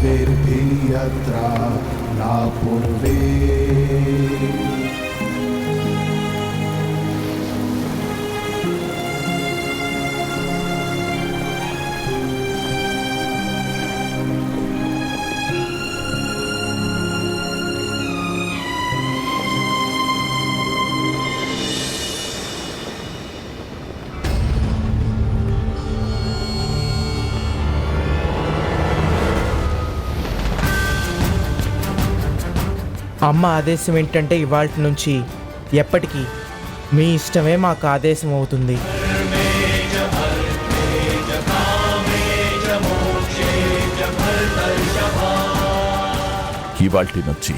पूर्विर्भिः यत्र न पूर्वे। అమ్మ ఆదేశం ఏంటంటే ఇవాల్టి నుంచి ఎప్పటికీ మీ ఇష్టమే మాకు ఆదేశం అవుతుంది. ఇవాల్టి నుంచి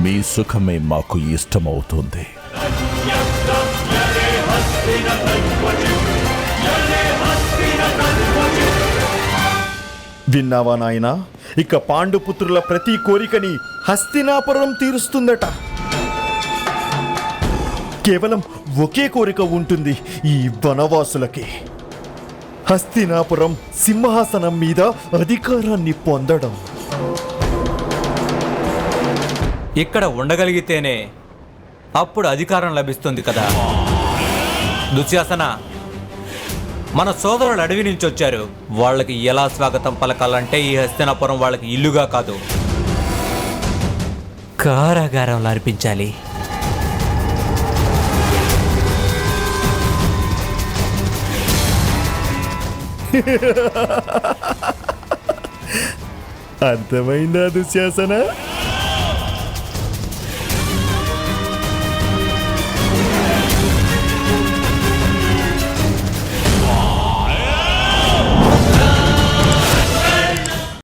మీ సుఖమే మాకు ఇష్టమవుతుంది. విన్నావా నాయనా? ఇక పాండుపుత్రుల ప్రతి కోరికని హస్తినాపురం తీరుస్తుందట. కేవలం ఒకే కోరిక ఉంటుంది ఈ వనవాసులకి, హస్తినాపురం సింహాసనం మీద అధికారాన్ని పొందడం. ఇక్కడ ఉండగలిగితేనే అప్పుడు అధికారం లభిస్తుంది కదా. దుశ్శాసన, మన సోదరులు అడవి నుంచి వచ్చారు. వాళ్ళకి ఎలా స్వాగతం పలకాలంటే ఈ హస్తినాపురం వాళ్ళకి ఇల్లుగా కాదు, కారాగారంలో అర్పించాలి. అర్థమైందా దుశ్శాసన?